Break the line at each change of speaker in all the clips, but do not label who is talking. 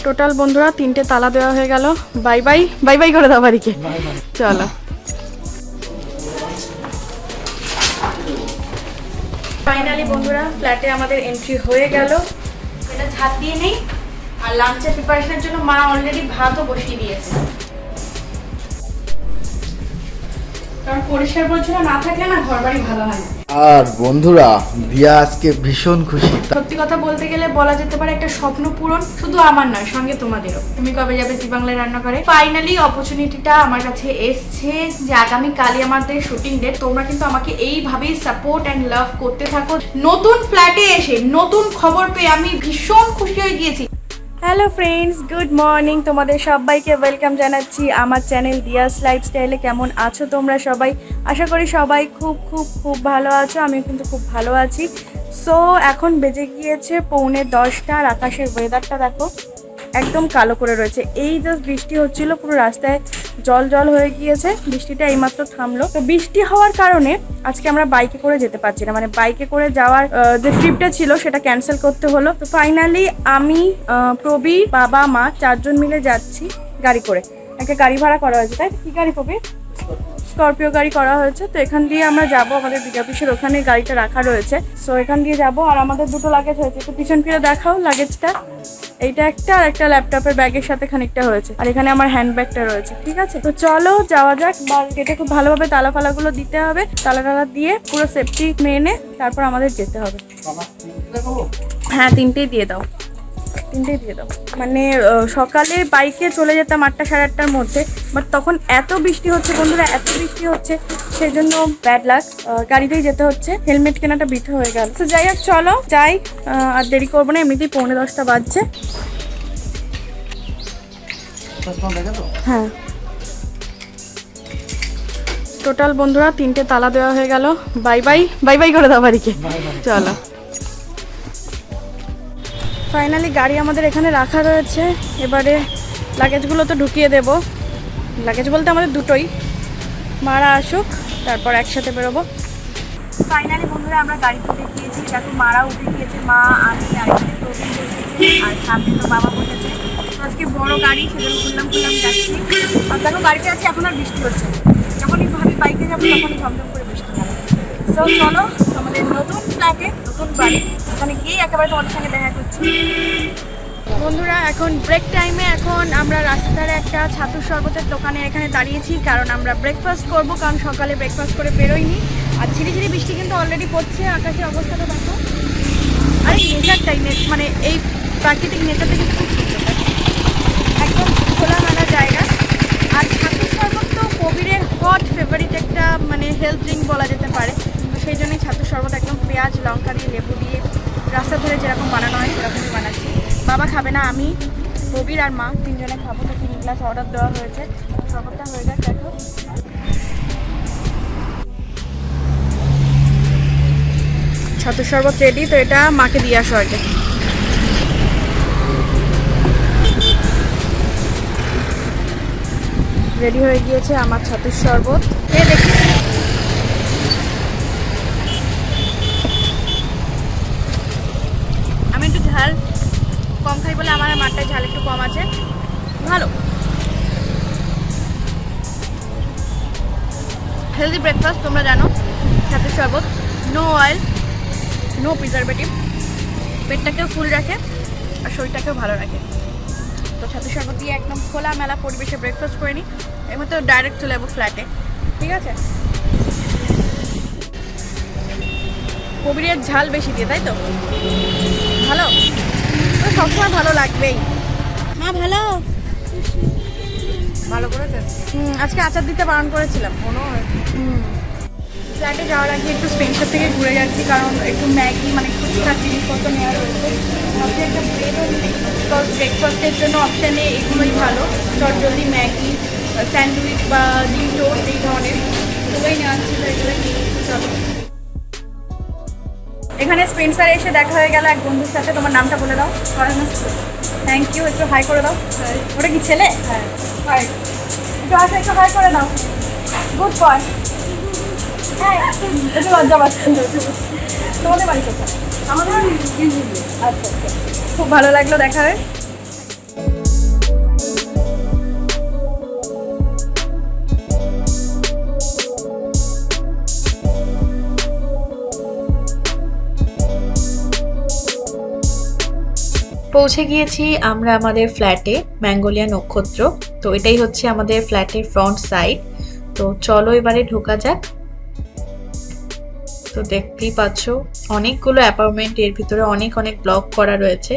Total বন্ধুরা 3টে তালা দেওয়া হয়ে গেল। বাই বাই বাই বাই করে দাও বাড়িকে। চলো ফাইনালি বন্ধুরা ফ্ল্যাটে আমাদের এন্ট্রি হয়ে গেল। এটা ঝাঁট দিয়ে নেই। আর লাঞ্চের প্রিপারেশনের জন্য মা অলরেডি ভাতও বসিয়ে দিয়েছে, কারণ পরিষ্কার পরিচ্ছন্ন না থাকলে না ঘর বাড়ি ভালো হয় না।
আর বন্ধুরা দিয়া আজকে ভীষণ খুশি।
সত্যি কথা বলতে গেলে বলা যেতে পারে একটা স্বপ্ন পূরণ, শুধু আমার নয় সঙ্গে তোমাদেরও। তুমি কবে যাবে জি বাংলায় রান্না করে? ফাইনালি অপরচুনিটিটা আমার কাছে এসছে যে আগামী কালই আমাদের শুটিং ডেট। তোমরা কিন্তু আমাকে এইভাবেই সাপোর্ট অ্যান্ড লাভ করতে থাকো। নতুন ফ্ল্যাটে এসে নতুন খবর পেয়ে আমি ভীষণ খুশি হয়ে গিয়েছি। Hello friends, good morning. তোমাদের সবাইকে ওয়েলকাম জানাচ্ছি আমার চ্যানেল দিয়াস লাইফস্টাইলে। কেমন আছো তোমরা সবাই? আশা করি সবাই খুব খুব খুব ভালো আছো। আমিও কিন্তু খুব ভালো আছি। সো এখন বেজে গিয়েছে 9:45। আর আকাশের ওয়েদারটা দেখো, একদম কালো করে রয়েছে। এই জাস্ট বৃষ্টি হচ্ছিল, পুরো রাস্তায় জল জল হয়ে গিয়েছে। বৃষ্টিটা এইমাত্র থামলো। তো বৃষ্টি হওয়ার কারণে আজকে আমরা বাইকে করে যেতে পারছি না, মানে বাইকে করে যাওয়ার যে ট্রিপটা ছিল সেটা ক্যান্সেল করতে হলো। তো ফাইনালি আমি, প্রবীর, বাবা, মা 4জন মিলে যাচ্ছি গাড়ি করে। একটা গাড়ি ভাড়া করা হয়েছে, তাই কি গাড়ি প্রবীর? স্করপিও গাড়ি করা হয়েছে। তো এখান দিয়ে আমরা যাব, আমাদের বিজ্ঞাপিসের ওখানে গাড়িটা রাখা রয়েছে। সো এখান দিয়ে যাব। আর আমাদের দুটো লাগেজ হয়েছে, তো পিছন ফিরে দেখাও লাগেজটা। এইটা একটা, আর একটা ল্যাপটপের ব্যাগের সাথে খানিকটা হয়েছে। আর এখানে আমার হ্যান্ড ব্যাগটা রয়েছে। ঠিক আছে, তো চলো যাওয়া যাক। বা এটা খুব ভালোভাবে তালা ফালাগুলো দিতে হবে। তালা টালা দিয়ে পুরো সেফটি মেনে তারপর আমাদের যেতে হবে। হ্যাঁ, 3টেই দিয়ে দাও, 3টেই দিয়ে দাও। মানে সকালে বাইকে চলে যেতাম 8টা 8:30টার মধ্যে, বাট তখন এত বৃষ্টি হচ্ছে বন্ধুরা, এত বৃষ্টি হচ্ছে, সেই জন্য ব্যাড লাক, গাড়িতেই যেতে হচ্ছে। হেলমেট কেনাটা বৃথা হয়ে গেল। তো যাই হোক, চলো যাই, আর দেরি করবো না। এমনিতেই 9:45 বাজছে। হ্যাঁ, টোটাল বন্ধুরা 3টে তালা দেওয়া হয়ে গেল। বাই বাই বাই বাই করে দাও বাড়িকে। চলো ফাইনালি গাড়ি আমাদের এখানে রাখা রয়েছে। এবারে লাগেজগুলো তো ঢুকিয়ে দেব। লাগেজ বলতে আমাদের দুটোই। মারা আসুক, তারপর একসাথে বেরোবো। ফাইনালি বন্ধুরা আমরা গাড়িতে উঠে গিয়েছি। দেখো মারা উঠে গিয়েছে, মা, আমি, আর এখানে প্রবীণ বসেছে, আর সামনে তো বাবা বসেছে। আজকে বড় গাড়ি, সেজন্য খুললাম যাচ্ছি। আর দেখো গাড়িতে আছে, এখন আর বৃষ্টি হচ্ছে। যখনই ভাবি বাইকে যাবো তখনই ঝমঝম করে বৃষ্টি হবে। সো চলো আমাদের নতুন ফ্ল্যাটে, নতুন বাড়ি, ওখানে গিয়ে একেবারে তোমাদের সঙ্গে দেখা করছি। বন্ধুরা এখন ব্রেক টাইমে, এখন আমরা রাস্তার একটা ছাতুর শরবতের দোকানে এখানে দাঁড়িয়েছি, কারণ আমরা ব্রেকফাস্ট করব, কারণ সকালে ব্রেকফাস্ট করে বেরোইনি। আর ঝিরিঝিরি বৃষ্টি কিন্তু অলরেডি পড়ছে। আকাশের অবস্থাটা দেখো। আর এই নেচারটাই, মানে এই প্রাকৃতিক নেচারটা কিন্তু খুব সুন্দর, একদম খোলামেলা জায়গা। আর ছাতুর শরবত তো কবিরের হট ফেভারিট একটা মানে হেলথ ড্রিঙ্ক বলা যেতে পারে। তো সেই জন্যই ছাতুর শরবত একদম পেঁয়াজ লঙ্কা দিয়ে লেবু দিয়ে রাস্তা ধরে যেরকম বানানো হয় সেরকমই বানাচ্ছি। বাবা খাবে না, আমি, প্রবীর আর মা 3জনে খাবো। তো 3 গ্লাস অর্ডার দেওয়া হয়েছে। শরবতটা হয়ে যাক। দেখো ছাতুর শরবত রেডি। তো এটা মাকে দিয়ে আসো আগে। রেডি হয়ে গিয়েছে আমার ছাতুর শরবত। দেখি আমি একটু ঝাল কম খাই বলে আমার মাঠটায় ঝাল একটু কম আছে, ভালো। হেলদি ব্রেকফাস্ট, তোমরা জানো। ছাতুর শরবত, নো অয়েল, নো প্রিজারভেটিভ, পেটটাকেও ফুল রাখে আর শরীরটাকেও ভালো রাখে। তো ছাতুর শরবত দিয়ে একদম খোলামেলা পরিবেশে ব্রেকফাস্ট করে নিই। এর মধ্যে ডাইরেক্ট চলে যাবো ফ্ল্যাটে। ঠিক আছে, কবিরের ঝাল বেশি দিয়ে, তাই তো ভালো, তো সবসময় ভালো লাগবেই। মা ভালো ভালো করেছে। আজকে আচার দিতে বারণ করেছিলাম। ফ্ল্যাটে যাওয়ার আগে একটু স্পেন্সার থেকে ঘুরে যাচ্ছি, কারণ একটু ম্যাগি মানে টুকটাক জিনিসপত্র নেওয়া রয়েছে। ভাবছি একটা ব্রেডও নেই, বিকজ ব্রেকফাস্টের জন্য অপশানে এগুলোই ভালো। চটজলদি ম্যাগি, স্যান্ডউইচ বা ডিম টোস্ট এই ধরনের এগুলোই নেওয়া ছিল, এগুলোই নিয়ে চলো। এখানে স্পেন্সার এসে দেখা হয়ে গেল এক বন্ধুর সাথে। তোমার নামটা বলে দাও। থ্যাংক ইউ, একটু হাই করে দাও। ওটা কি ছেলে? হ্যাঁ, হাই। একটু আসো, একটু হাই করে দাও। Good boy. হ্যাঁ, একটু লজ্জা পাচ্ছি। তোমাদের বাড়ি কোথায়? আমাদের আচ্ছা, খুব ভালো লাগলো দেখা হয়।
পৌঁছে গিয়েছি আমরা আমাদের ফ্ল্যাটে, ম্যাঙ্গোলিয়া নক্ষত্র। তো এটাই হচ্ছে আমাদের ফ্ল্যাটের ফ্রন্ট সাইড। তো চলো এবারে ঢোকা যাক। তো দেখতেই পাচ্ছ অনেকগুলো অ্যাপার্টমেন্ট, এর ভিতরে অনেক অনেক ব্লক করা রয়েছে।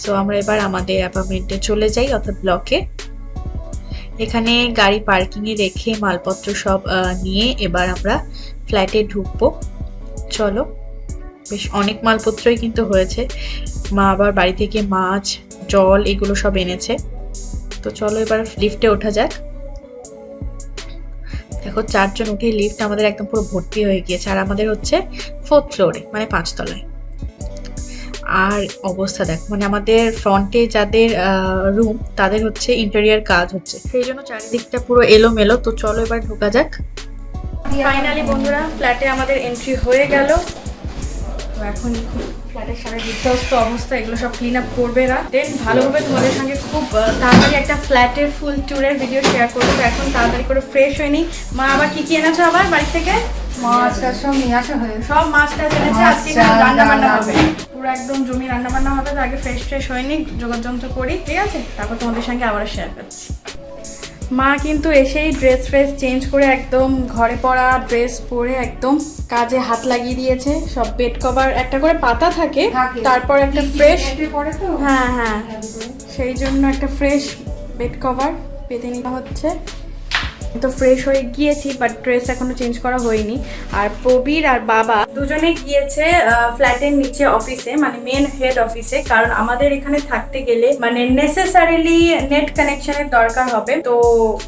সো আমরা এবার আমাদের অ্যাপার্টমেন্টে চলে যাই, অর্থাৎ ব্লকে। এখানে গাড়ি পার্কিংয়ে রেখে মালপত্র সব নিয়ে এবার আমরা ফ্ল্যাটে ঢুকবো। চলো, বেশ অনেক মালপত্রই কিন্তু হয়েছে। মা আবার বাড়ি থেকে মাছ, জল এগুলো সব এনেছে। তো চলো এবার লিফটে ওঠা যাক। দেখো 4 জন উঠে লিফট আমাদের একদম পুরো ভর্তি হয়ে গিয়েছে। আর আমাদের হচ্ছে 4th ফ্লোরে, মানে 5 তলায়। আর অবস্থা দেখ, মানে আমাদের ফ্রন্টে যাদের রুম তাদের হচ্ছে ইন্টেরিয়ার কাজ হচ্ছে, সেই জন্য চারিদিকটা পুরো এলোমেলো। তো চলো এবার ঢোকা যাক।
ফাইনালি বন্ধুরা ফ্ল্যাটে আমাদের এন্ট্রি হয়ে গেল। তো এখন ফ্ল্যাটের সামনে বিধ্বস্ত অবস্থা, এগুলো সব ক্লিন আপ করবে না। দেন ভালোভাবে তোমাদের সঙ্গে খুব তাড়াতাড়ি একটা ফ্ল্যাটের ফুল ট্যুরের ভিডিও শেয়ার করবো। তো এখন তাড়াতাড়ি করে ফ্রেশ হয়ে নিই। মা আবার কি এনেছো আবার বাড়ি থেকে?
মাছটা সব নিয়ে আসা হয়েছে।
সব মাছটা এনেছে, আজকে রান্না বান্না হবে, পুরো একদম জমি রান্না বান্না হবে। তো আগে ফ্রেশ হয়ে নিই, যোগাযন্ত্র করি, ঠিক আছে? তারপর তোমাদের সঙ্গে আবার শেয়ার করছি। মা কিন্তু এসেই ড্রেস চেঞ্জ করে একদম ঘরে পরা ড্রেস পরে একদম কাজে হাত লাগিয়ে দিয়েছে। সব বেড কভার একটা করে পাতা থাকে, তারপর একটা ফ্রেশ, হ্যাঁ সেই জন্য একটা ফ্রেশ বেড কভার পেতে নিতে হচ্ছে। তো ফ্রেশ হয়ে গিয়েছি, বাট ড্রেস এখনো চেঞ্জ করা হয়নি। আর প্রবীর আর বাবা দুজনে গিয়েছে ফ্ল্যাটের নিচে অফিসে, মানে মেন হেড অফিসে। কারণ আমাদের এখানে থাকতে গেলে মানে নেসেসারিলি নেট কানেকশনের দরকার হবে। তো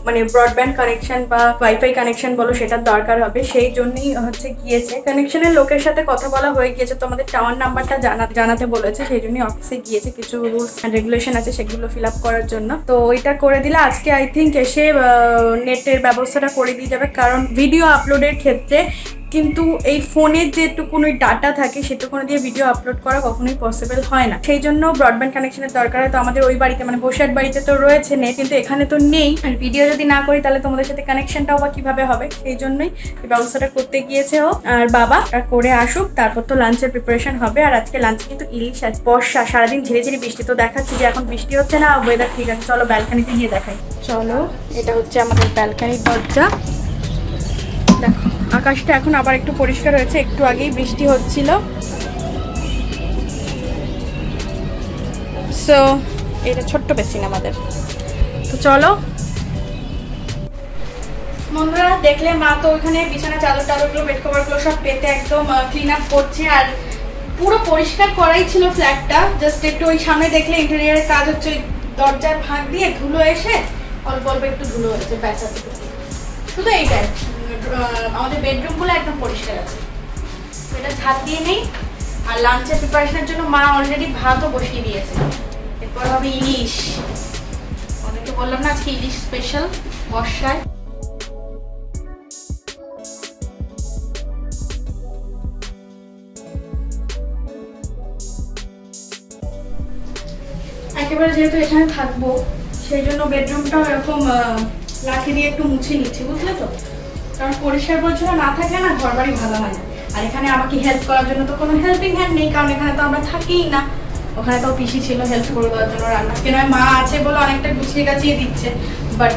মানে ব্রডব্যান্ড কানেকশন বা ওয়াইফাই কানেকশন বলো, সেটার দরকার হবে। সেই জন্যই হচ্ছে গিয়েছে। কানেকশনের লোকের সাথে কথা বলা হয়ে গিয়েছে। তো আমাদের টাওয়ার নাম্বারটা জানাতে বলেছে, সেই জন্যই অফিসে গিয়েছে। কিছু রুলস অ্যান্ড রেগুলেশন আছে, সেগুলো ফিল আপ করার জন্য। তো ওইটা করে দিলে আজকে আই থিঙ্ক এসে নেটের ব্যবস্থাটা করে দিয়ে যাবে। কারণ ভিডিও আপলোডের ক্ষেত্রে কিন্তু এই ফোনের যেটুকুন ওই ডাটা থাকে সেটুকুন দিয়ে ভিডিও আপলোড করা কখনোই পসিবল হয় না। সেই জন্য ব্রডব্যান্ড কানেকশনের দরকার হয়। তো আমাদের ওই বাড়িতে মানে বসিরহাট বাড়িতে তো রয়েছে নেট, কিন্তু এখানে তো নেই। আর ভিডিও যদি না করি তাহলে তোমাদের সাথে কানেকশনটাও বা কিভাবে হবে, সেই জন্যই এই ব্যবস্থাটা করতে গিয়েছে ও আর বাবা। আর করে আসুক, তারপর তো লাঞ্চের প্রিপারেশন হবে। আর আজকে লাঞ্চে কিন্তু ইলিশ আছে। বর্ষা, সারাদিন ঝিরিঝিরি বৃষ্টি। তো দেখাচ্ছি যে এখন বৃষ্টি হচ্ছে না, ওয়েদার ঠিক আছে। চলো ব্যালকানিতে গিয়ে দেখাই। চলো, এটা হচ্ছে আমাদের ব্যালকানির দরজা। দেখো আকাশটা এখন আবার একটু পরিষ্কার হয়েছে, একটু আগেই বৃষ্টি হচ্ছিল। সো এটা ছোট্ট বেসিন আমাদের। তো চলো বন্ধুরা, দেখলে মা তো ওইখানে বিছানা চাদরগুলো বেড কভারগুলো সব পেতে একদম ক্লিন আপ করছে। আর পুরো পরিষ্কার করাই ছিল ফ্ল্যাটটা, জাস্ট একটু ওই সামনে দেখলে ইন্টেরিয়ারের কাজ হচ্ছে। দরজার ফাঁক দিয়ে ধুলো এসে অল্প অল্প একটু ধুলো হয়েছে, ব্যাস শুধু এইটাই। আমাদের বেডরুমগুলো একদম পরিষ্কার আছে, এটা ঝাঁট দিয়ে নেই। আর লাঞ্চের প্রিপারেশনের জন্য মা অলরেডি ভাতও বসিয়ে দিয়েছে। এরপর হবে ইলিশ। অনেকে বললাম না আজকে ইলিশ স্পেশাল বর্ষায়। একেবারে যেহেতু এখানে থাকবো, সেই জন্য বেডরুমটাও এরকম লাঠি দিয়ে একটু মুছে নিচ্ছি, বুঝলে তো? কারণ পরিষ্কার পরিচ্ছন্ন না থাকলে না ঘর বাড়ি ভালো হয় না। আর এখানে আমাকে হেল্প করার জন্য তো কোনো হেল্পিং হ্যান্ড নেই, কারণ এখানে তো আমরা থাকিই না। ওখানে তো পিসি ছিল হেল্প করে দেওয়ার জন্য রান্না, কেন মা আছে বলে অনেকটা গুছিয়ে গাছিয়ে দিচ্ছে। বাট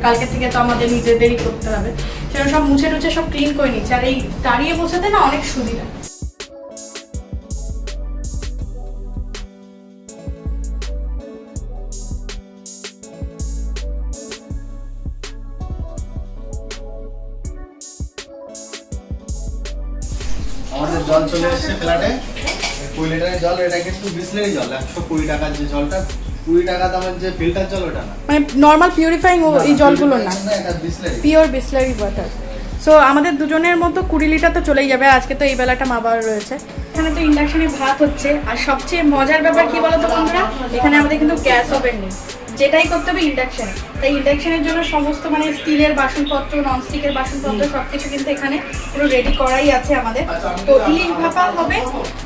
কালকে থেকে তো আমাদের নিজেদেরই করতে হবে। সেটা সব মুছে টুছে সব ক্লিন করে নিচ্ছে। আর এই দাঁড়িয়ে মোছাতে না অনেক সুবিধা।
আমাদের জল চলে এসেছে ফ্ল্যাটে, 20 লিটারের জল। এটা কিন্তু বিসলেরি জল, 120 টাকার যে জলটা, 20 টাকা দামের যে ফিল্টার জল ওটা না,
মানে নর্মাল পিউরিফাইং এই জলগুলো না,
এটা Bisleri,
pure Bisleri water. So আমাদের দুজনের মতো 20 লিটার তো চলেই যাবে। আজকে তো এই বেলাটা মা বাবার রয়েছে। এখানে তো ইন্ডাকশনে ভাত হচ্ছে। আর সবচেয়ে মজার ব্যাপার কি বলতো বন্ধুরা, এখানে আমাদের কিন্তু গ্যাস ওভেন নেই, যেটাই করতে হবে ইন্ডাকশনে। তাই ইন্ডাকশনের জন্য সমস্ত মানে স্টিলের বাসনপত্র, ননস্টিকের বাসনপত্র সবকিছু কিন্তু এখানে পুরো রেডি করাই আছে আমাদের। তো ইলিশ ভাপা হবে।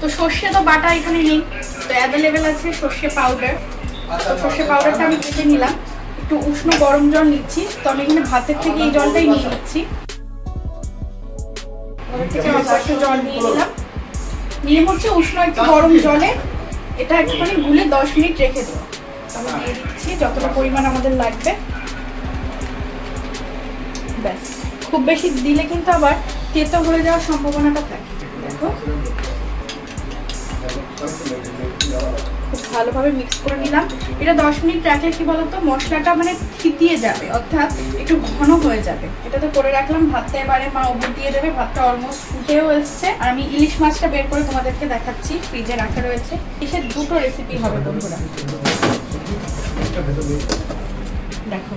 তো সর্ষে তো বাটা এখানে নেই, তো অ্যাভেলেবেল আছে সর্ষে পাউডার। তো সর্ষে পাউডারটা আমি কেটে নিলাম। একটু উষ্ণ গরম জল নিচ্ছি। তো আমি এখানে ভাতের থেকে এই জলটাই নিয়ে নিচ্ছি। ভাতের থেকে অল্প একটু জল নিয়ে নিলাম, নিয়ে হচ্ছে উষ্ণ একটু গরম জলে এটা একটুখানি গুলে 10 মিনিট রেখে দেবো। আমি দিয়ে দিচ্ছি যতটা পরিমাণ আমাদের লাগবে। ব্যাস, খুব বেশি দিলে কিন্তু আবার তেতো হয়ে যাওয়ার সম্ভাবনাটা থাকে। দেখো খুব ভালোভাবে মিক্স করে নিলাম। এটা 10 মিনিট রাখলে কি বলতো মশলাটা মানে থিতিয়ে যাবে, অর্থাৎ একটু ঘন হয়ে যাবে। এটাতে করে রাখলাম। ভাতটা এবারে মা উপর দিয়ে দেবে। ভাতটা অলমোস্ট ফুটেও এসছে। আর আমি ইলিশ মাছটা বের করে তোমাদেরকে দেখাচ্ছি, ফ্রিজে রাখা রয়েছে। ইলিশের দুটো রেসিপি হবে বন্ধুরা। দেখো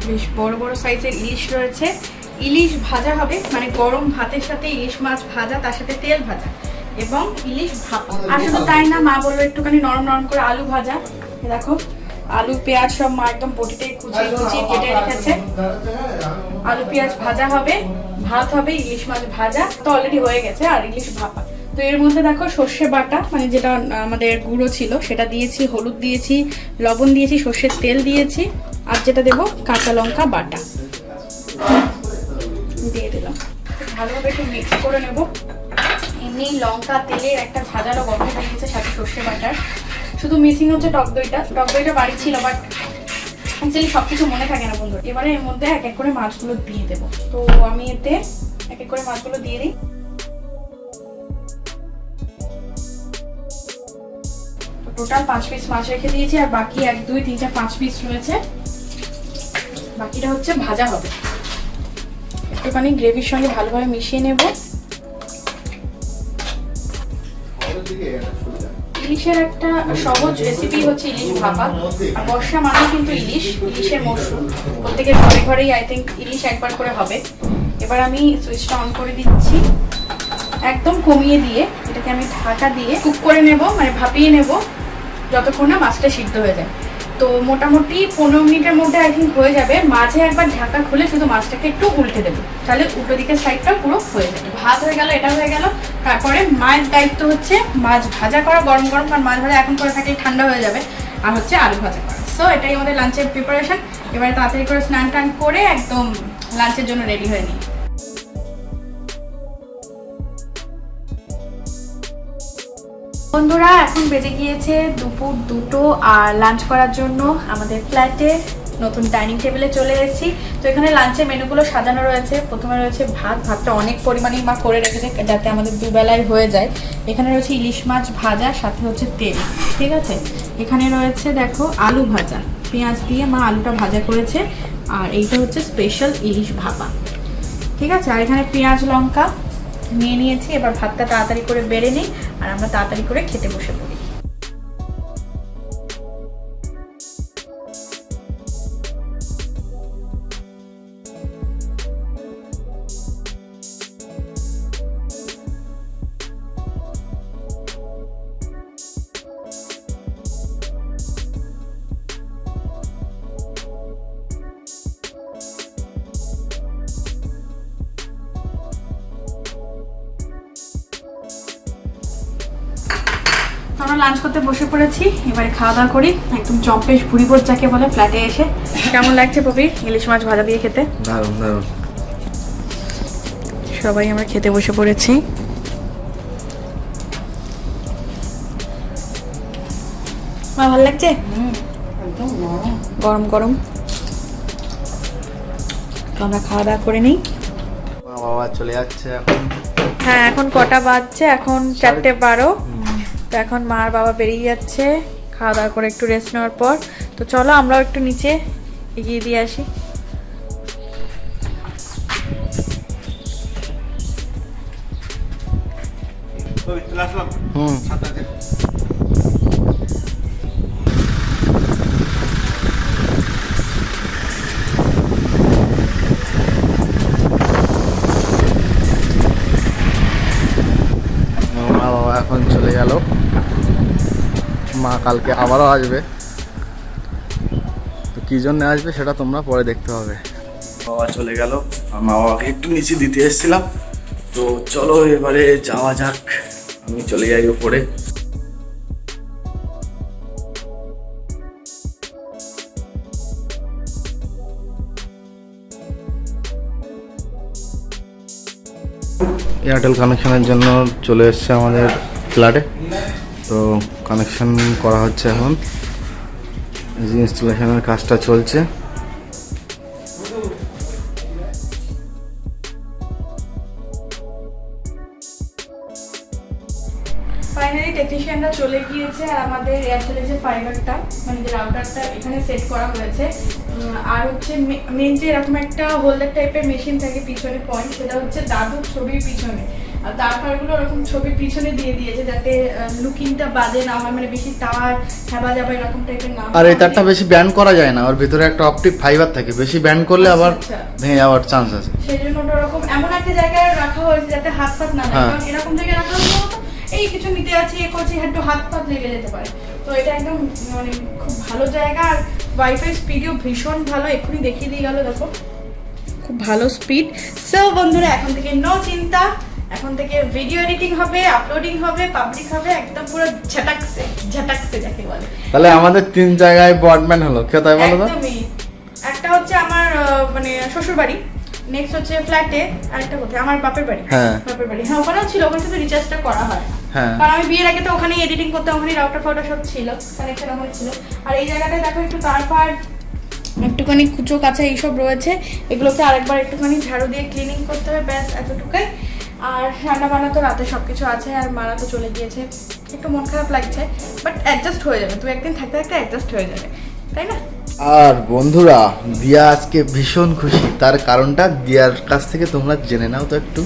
বেশ বড় বড় সাইজের ইলিশ রয়েছে। ইলিশ ভাজা হবে, মানে গরম ভাতের সাথে ইলিশ মাছ ভাজা, তার সাথে তেল ভাজা এবং ইলিশ ভাপা। আসলে তাই না, মা বললো একটুখানি নরম নরম করে আলু ভাজা। দেখো আলু পেঁয়াজ সব মা একদম বটিতে কুচিয়ে কুচিয়ে কেটে রেখেছে। আলু পেঁয়াজ ভাজা হবে, ভাত হবে, ইলিশ মাছ ভাজা তো অলরেডি হয়ে গেছে, আর ইলিশ ভাপা। তো এর মধ্যে দেখো সর্ষে বাটা, মানে যেটা আমাদের গুঁড়ো ছিল সেটা দিয়েছি, হলুদ দিয়েছি, লবণ দিয়েছি, সর্ষের তেল দিয়েছি, আর যেটা দেবো কাঁচা লঙ্কা বাটা দিয়ে দিলাম। ভালোভাবে একটু মিক্স করে নেব। এমনি লঙ্কা তেলের একটা ঝাঁঝালো গন্ধ বেরিয়েছে সাথে সর্ষে বাটার। শুধু মিসিং হচ্ছে টক দইটা। টক দইটা বাড়ি ছিল, বাট অ্যাকচুয়ালি সবকিছু মনে থাকে না বন্ধু। এবারে এর মধ্যে এক এক করে মাছগুলো দিয়ে দেবো। তো আমি এতে এক এক করে মাছগুলো দিয়ে দিই। টোটাল 5 পিস মাছ রেখে দিয়েছি, আর বাকি 1 2 3 4 5 পিস রয়েছে। বাকিটা হচ্ছে ভাজা হবে। একটুখানি গ্রেভির সঙ্গে ভালোভাবে মিশিয়ে নেব। ইলিশের একটা সহজ রেসিপি হচ্ছে ইলিশ ভাপা। আর বর্ষা মানে কিন্তু ইলিশের মরশুম। প্রত্যেকের ঘরে ঘরেই আই থিঙ্ক ইলিশ একবার করে হবে। এবার আমি সুইচটা অন করে দিচ্ছি, একদম কমিয়ে দিয়ে এটাকে আমি ঢাকা দিয়ে কুক করে নেব, মানে ভাপিয়ে নেব যতক্ষণ না মাছটা সিদ্ধ হয়ে যায়। তো মোটামুটি 15 মিনিটের মধ্যে আই থিঙ্ক হয়ে যাবে। মাঝে একবার ঢাকা খুলে শুধু মাছটাকে একটু উল্টে দেবো, তাহলে উল্টো দিকের সাইডটা পুরো হয়ে যাবে। ভাত হয়ে গেল, এটা হয়ে গেল। তারপরে মায়ের দায়িত্ব হচ্ছে মাছ ভাজা করা গরম গরম, কারণ মাছ ভাজা এখন করে থাকলে ঠান্ডা হয়ে যাবে, আর হচ্ছে আলু ভাজা করা। সো এটাই আমাদের লাঞ্চের প্রিপারেশন। এবারে তাড়াতাড়ি করে স্নান টান করে একদম লাঞ্চের জন্য রেডি হয়ে নিই। বন্ধুরা এখন বেজে গিয়েছে দুপুর 2টো, আর লাঞ্চ করার জন্য আমাদের ফ্ল্যাটে নতুন ডাইনিং টেবিলে চলে এসেছি। তো এখানে লাঞ্চের মেনুগুলো সাজানো রয়েছে। প্রথমে রয়েছে ভাতটা অনেক পরিমাণেই মা করে রেখেছে যাতে আমাদের দুবেলায় হয়ে যায়। এখানে রয়েছে ইলিশ মাছ ভাজা, সাথে হচ্ছে তেল, ঠিক আছে। এখানে রয়েছে দেখো আলু ভাজা, পেঁয়াজ দিয়ে মা আলুটা ভাজা করেছে। আর এইটা হচ্ছে স্পেশাল ইলিশ ভাপা, ঠিক আছে। আর এখানে পেঁয়াজ লঙ্কা নিয়ে নিয়েছি। এবার ভাতটা তাড়াতাড়ি করে বেড়ে নিই, আর আমরা তাড়াতাড়ি করে খেতে বসে পড়ি। আমরা লাঞ্চ করতে বসে পড়েছি। এবারে খাওয়া দাওয়া করি, একদম জম্পেশ ভুড়িভোজ যাকে বলে ফ্ল্যাটে এসে। কেমন লাগছে পপি ইলিশ মাছ ভাজা দিয়ে খেতে?
দারুণ দারুণ।
সবাই আমরা খেতে বসে পড়েছি। মা ভালো লাগছে? গরম গরম। তো আমরা খাওয়া দাওয়া করে নিই।
মা বাবা চলে যাচ্ছে এখন।
হ্যাঁ এখন কটা বাজছে? এখন 4:12। তো এখন মা আর বাবা বেরিয়ে যাচ্ছে খাওয়া দাওয়া করে একটু রেস্ট নেওয়ার পর। তো চলো আমরাও একটু নিচে এগিয়ে দিয়ে আসি।
মা বাবা এখন চলে গেল। মা কালকে আবারও আসবে, তো কি জন্য আসবে সেটা তোমরা পরে দেখতে হবে। বাবা চলে গেল, আর মা বাবাকে একটু নিচে দিতে এসেছিলাম। তো চলো এবারে যাওয়া যাক, আমি চলে যাই উপরে। এয়ারটেল কানেকশনের জন্য চলে এসছে আমাদের ফ্ল্যাটে। তো কানেকশন করা হচ্ছে এখন, এই যে ইনস্টলেশনের কাজটা চলছে।
ফাইনালি টেকনিশিয়ানরা চলে গিয়েছে আর আমাদের এয়ারটেলের যে ফাইবারটা মানে যে রাউটারটা এখানে সেট করা হয়েছে। আর হচ্ছে মেন যে এরকম একটা হোল্ডার টাইপের মেশিন থাকে পিছনে পয়েন্ট, সেটা হচ্ছে দাদুর ছবির পিছনে। আর তারপরগুলো ওরকম ছবির পিছনে দিয়ে দিয়েছে যাতে লুকিংটা বাজে না হয়, মানে বেশি তার হেবা যাবে এরকম টাইপের না।
আর এই তারটা বেশি ব্যান্ড করা যায় না, ওর ভিতরে একটা অপটিক ফাইবার থাকে, বেশি ব্যান্ড করলে আবার ভেঙে যাওয়ার চান্স আছে।
সেই জন্য ওটা ওরকম এমন একটা জায়গায় রাখা হয়েছে যাতে হাত পাত না লাগে, কারণ এরকম জায়গায় রাখা হলে এই কিছু নিতে আছি এ করছি একটু হাত পাত লেগে যেতে পারে। তো এটা একদম মানে খুব ভালো জায়গা। আর ওয়াইফাই স্পিডও ভীষণ ভালো, এক্ষুনি দেখিয়ে দিয়ে গেল, দেখো খুব ভালো স্পিড। সো বন্ধুরা এখন থেকে নো চিন্তা, এখন থেকে ভিডিও এডিটিং হবে, আপলোডিং হবে, পাবলিক হবে, একদম পুরো ঝটাকসে ঝটাকসে যাকে বলে।
তাহলে আমাদের 3 জায়গায় ব্রডব্যান্ড হলো, কোথায় বলো তো?
একদমই। একটা হচ্ছে আমার মানে শ্বশুর বাড়ি, নেক্সট হচ্ছে ফ্ল্যাটে, আর একটা কোথায় আমার বাপের বাড়ি। বাপের বাড়ি হ্যাঁ, ওখানেও ছিল, ওখানে তো রিচার্জটা করা হয় কারণ আমি বিয়ের আগে তো ওখানেই এডিটিং করতাম, ওখানেই রাউটার ফাউটার সব ছিল, কানেকশন ওখানে ছিল। আর এই জায়গাটায় দেখো একটু তারপর একটুখানি কুচো কাছা এইসব রয়েছে, এগুলোকে আরেকবার একটুখানি ঝাড়ু দিয়ে ক্লিনিং করতে হবে, ব্যাস এতটুকুই। আর রান্না বান্না তো রাতে সবকিছু আছে, আর মারা তো চলে গিয়েছে, একটু মন খারাপ লাগছে, বাট অ্যাডজাস্ট হয়ে যাবে, তুই একদিন থাকতে থাকতে অ্যাডজাস্ট হয়ে যাবে, তাই না?
আর বন্ধুরা দিয়া আজকে ভীষণ খুশি, তার কারণটা দিয়ার কাছ থেকে তোমরা জেনে নাও তো একটু।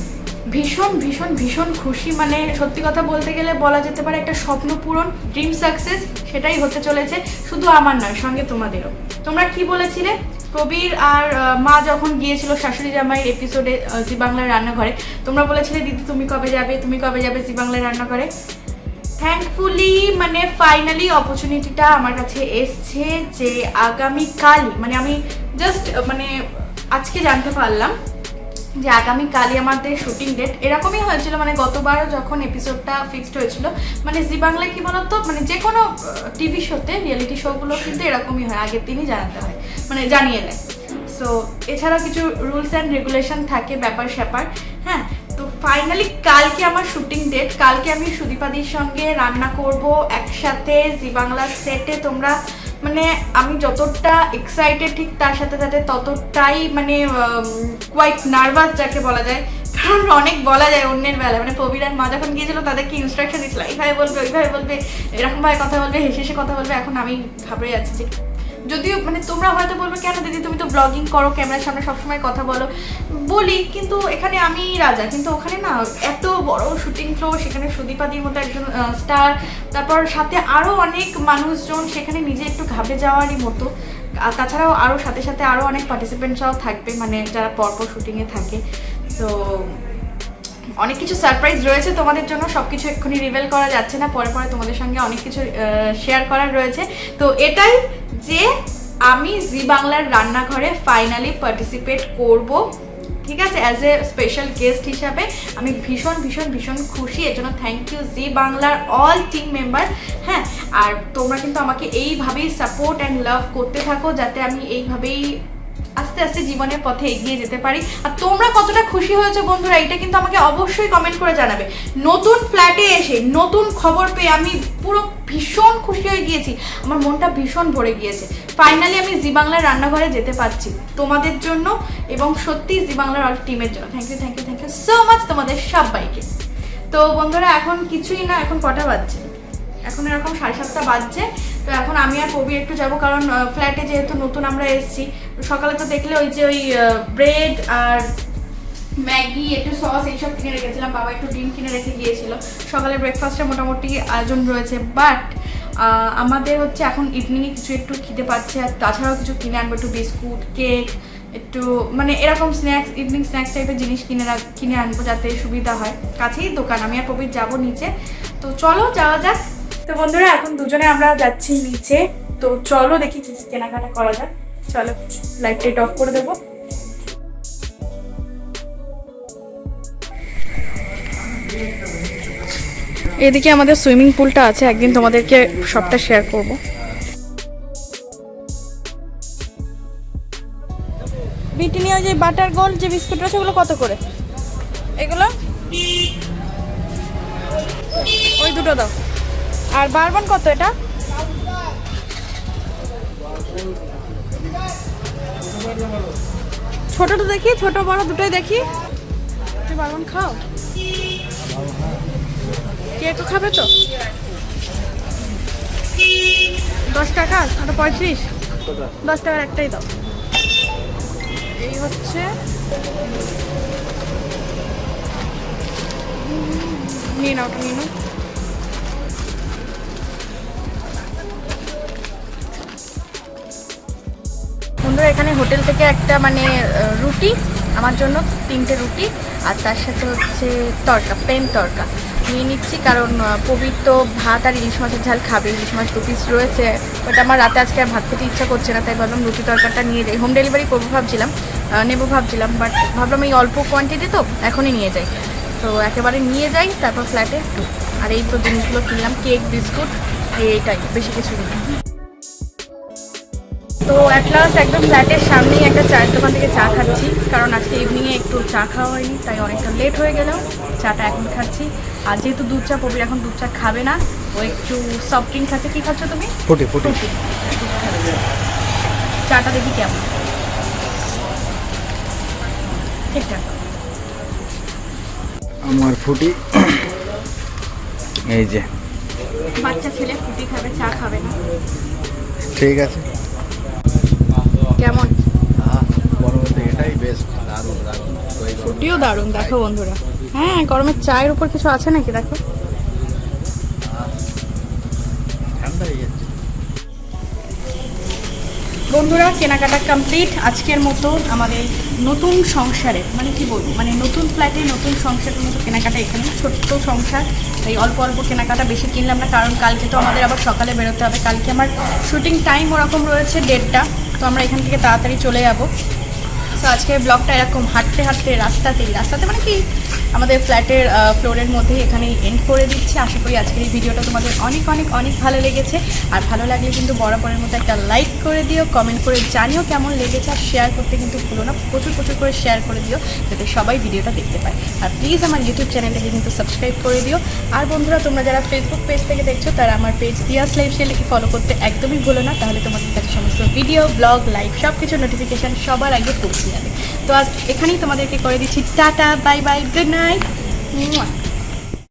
ভীষণ ভীষণ ভীষণ খুশি, মানে সত্যি কথা বলতে গেলে বলা যেতে পারে একটা স্বপ্ন পূরণ, ড্রিম সাকসেস, সেটাই হতে চলেছে। শুধু আমার নয়, সঙ্গে তোমাদেরও। তোমরা কি বলেছিলে? প্রবীর আর মা যখন গিয়েছিল শাশুড়ি জামাইয়ের এপিসোডে জি বাংলার রান্নাঘরে, তোমরা বলেছিলে দিদি তুমি কবে যাবে, তুমি কবে যাবে জি বাংলার রান্নাঘরে। থ্যাঙ্কফুলি মানে ফাইনালি অপরচুনিটিটা আমার কাছে এসছে যে আগামীকালই, মানে আমি জাস্ট মানে আজকে জানতে পারলাম যে আগামীকালই আমাদের শুটিং ডেট। এরকমই হয়েছিল মানে গতবারও যখন এপিসোডটা ফিক্সড হয়েছিল, মানে জি বাংলায় কি বলতো, মানে যে কোনো টিভি শোতে রিয়েলিটি শোগুলো কিন্তু এরকমই হয়, আগের দিনই জানাতে হয়, মানে জানিয়ে দেয়। সো এছাড়াও কিছু রুলস অ্যান্ড রেগুলেশন থাকে, ব্যাপার স্যাপার। হ্যাঁ, তো ফাইনালি কালকে আমার শুটিং ডেট, কালকে আমি সুদীপাদির সঙ্গে রান্না করব একসাথে জি বাংলার সেটে। তোমরা মানে আমি যতটা এক্সাইটেড ঠিক তার সাথে সাথে ততটাই মানে কোয়াইট নার্ভাস যাকে বলা যায়, কারণ অনেক বলা যায় অন্যের বেলায়। মানে প্রবীর আর মা যখন গিয়েছিল তাদেরকে ইনস্ট্রাকশন দিচ্ছিল এইভাবে বলবে ওইভাবে বলবে, এরকমভাবে কথা বলবে, হেসে হেসে কথা বলবে। এখন আমি ঘাবড়ে যাচ্ছি যে যদিও মানে তোমরা হয়তো বলবে কেন দিদি তুমি তো ব্লগিং করো, ক্যামেরার সামনে সবসময় কথা বলো, বলি, কিন্তু এখানে আমি রাজা, কিন্তু ওখানে না এত বড় শুটিং ফ্লো, সেখানে সুদীপাদির মতো একজন স্টার, তারপর সাথে আরও অনেক মানুষজন, সেখানে নিজে একটু ঘাবড়ে যাওয়ারই মতো। আর তাছাড়াও আরও সাথে সাথে আরও অনেক পার্টিসিপেন্টসরাও থাকবে, মানে যারা পরপর শুটিংয়ে থাকে। সো অনেক কিছু সারপ্রাইজ রয়েছে তোমাদের জন্য, সব কিছু এক্ষুনি রিভেল করা যাচ্ছে না, পরে পরে তোমাদের সঙ্গে অনেক কিছু শেয়ার করার রয়েছে। তো এটাই যে আমি জি বাংলার রান্নাঘরে ফাইনালি পার্টিসিপেট করব, ঠিক আছে, অ্যাজ এ স্পেশাল গেস্ট হিসাবে। আমি ভীষণ ভীষণ ভীষণ খুশি, এর জন্য থ্যাংক ইউ জি বাংলার অল টিম মেম্বার। হ্যাঁ, আর তোমরা কিন্তু আমাকে এইভাবেই সাপোর্ট অ্যান্ড লাভ করতে থাকো, যাতে আমি এইভাবেই আস্তে আস্তে জীবনের পথে এগিয়ে যেতে পারি। আর তোমরা কতটা খুশি হয়েছে বন্ধুরা, এটা কিন্তু আমাকে অবশ্যই কমেন্ট করে জানাবে। নতুন ফ্ল্যাটে এসে নতুন খবর পেয়ে আমি পুরো ভীষণ খুশি হয়ে গিয়েছি, আমার মনটা ভীষণ ভরে গিয়েছে। ফাইনালি আমি জি বাংলার রান্নাঘরে যেতে পারছি তোমাদের জন্য, এবং সত্যি জি বাংলার অল টিমের জন্য thank you thank you thank you so much তোমাদের সবাইকে। তো বন্ধুরা এখন কিছুই না, এখন কটা বাজছে, এখন এরকম 7:30 বাজছে। তো এখন আমি আর কবি একটু যাবো, কারণ ফ্ল্যাটে যেহেতু নতুন আমরা এসেছি। সকালে তো দেখলে ওই যে ওই ব্রেড আর ম্যাগি একটু সস এইসব কিনে রেখেছিলাম, বাবা একটু ডিম কিনে রেখে গিয়েছিল। সকালে ব্রেকফাস্টে মোটামুটি আয়োজন রয়েছে, বাট আমাদের হচ্ছে এখন ইভিনিংয়ে কিছু একটু খিদে পাচ্ছে, আর তাছাড়াও কিছু কিনে আনবো, একটু বিস্কুট, কেক, একটু মানে এরকম স্ন্যাক্স, ইভিনিং স্ন্যাক্স টাইপের জিনিস কিনে আনবো যাতে সুবিধা হয়। কাছেই দোকান, আমি আর প্রবীর যাবো নিচে। তো চলো যাওয়া যাক। তো বন্ধুরা এখন দুজনে আমরা যাচ্ছি নিচে, তো চলো দেখি কি কেনাকাটা করা যাক। চলো লাইটটা অফ করে দেবো। এদিকে আমাদের সুইমিং পুলটা আছে, একদিন তোমাদেরকে সবটা শেয়ার করব। ব্রিটানিয়া যে বাটার গোল্ড যে বিস্কুট আছে ওগুলো কত করে? এগুলো ওই দুটো দাও। আর বারবান কত এটা? ছোটটা দেখি, ছোট বড় দুটোই দেখি। তুমি বারবান খাও? কে একটু খাবে তো? 10 টাকা, ওটা 35। 10 টাকার একটাই দাও। এই হচ্ছে নিয়ে নাও, ওটা নিয়ে নাও। বন্ধুরা এখানে হোটেল থেকে একটা মানে রুটি, আমার জন্য 3টে রুটি, আর তার সাথে হচ্ছে তড়কা, প্লেন তড়কা নিয়ে নিচ্ছি, কারণ পবিত্র ভাত আর ইলিশ মাছের ঝাল খাবে। ইলিশ মাছ 2 পিস রয়েছে, ওটা আমার রাতে আজকে আর ভাত খেতে ইচ্ছা করছে না, তাই ভাবলাম রুটি তড়কাটা নিয়ে যাই। হোম ডেলিভারি করবো ভাবছিলাম, নেবো ভাবছিলাম, বাট ভাবলাম এই অল্প কোয়ান্টিটি তো এখনই নিয়ে যাই। তো একেবারে নিয়ে যাই, তারপর ফ্ল্যাটে আর এই তো জিনিসগুলো কিনলাম, কেক, বিস্কুট, এইটাই, বেশি কিছু নেই। তো অ্যাট লাস্ট একদম ফ্ল্যাটের সামনেই একটা চায়ের দোকান থেকে চা খাচ্ছি, কারণ আজকে ইভিনিংয়ে একটু চা খাওয়া হয়নি, তাই অনেকটা লেট হয়ে গেল। চাটা এখন খাচ্ছি, আর যেহেতু দুধ চা, পবির এখন দুধ চা খাবে না, ও একটু সফট ড্রিঙ্ক খাচ্ছে। কী খাচ্ছ তুমি?
ফুটি ফুটি।
চাটা দেখি কেমন, ঠিকঠাক।
আমার ফুটি এই যে।
বাচ্চা ছেলে ফুটি খাবে, চা খাবে না।
ঠিক আছে।
কেমন?
গরমের এটাই বেস্ট, দারুণ দারুণ।
ফুটিও দারুণ, দেখো বন্ধুরা। হ্যাঁ, গরমের চায়ের উপর কিছু আছে নাকি দেখো।
ঠান্ডা হয়ে যাচ্ছে।
বন্ধুরা কেনাকাটা কমপ্লিট আজকের মতো। আমাদের নতুন সংসারে, মানে কি বলবো, মানে নতুন ফ্ল্যাটে নতুন সংসারের মতো কেনাকাটা এখানে। ছোট্ট সংসার, তাই অল্প অল্প কেনাকাটা, বেশি কিনলাম না, কারণ কালকে তো আমাদের আবার সকালে বেরোতে হবে। কালকে আমার শুটিং টাইম ওরকম রয়েছে 1:30টা, তো আমরা এখান থেকে তাড়াতাড়ি চলে যাবো। তো আজকের ব্লগটা এরকম হাঁটতে হাঁটতে রাস্তাতে মানে কি আমাদের ফ্ল্যাটের ফ্লোরের মধ্যেই এখানেই এন্ড করে দিচ্ছি। আশা করি আজকের এই ভিডিওটা তোমাদের অনেক অনেক অনেক ভালো লেগেছে, আর ভালো লাগলে কিন্তু বরাবরের মতো একটা লাইক করে দিও, কমেন্ট করে জানিও কেমন লেগেছে, আর শেয়ার করতে কিন্তু ভুলো না, প্রচুর প্রচুর করে শেয়ার করে দিও, যাতে সবাই ভিডিওটা দেখতে পায়। আর প্লিজ আমার ইউটিউব চ্যানেলটাকে কিন্তু সাবস্ক্রাইব করে দিও। আর বন্ধুরা তোমরা যারা ফেসবুক পেজ থেকে দেখছো, তারা আমার পেজ দিয়াস লাইফস্টাইলকে ফলো করতে একদমই ভুলো না, তাহলে তোমাদের কাছে সমস্ত ভিডিও, ব্লগ, লাইভ সব কিছু নোটিফিকেশান সবার আগে পৌঁছে যাবে। তো আজ এখানেই তোমাদেরকে করে দিচ্ছি tata, bye bye, good night.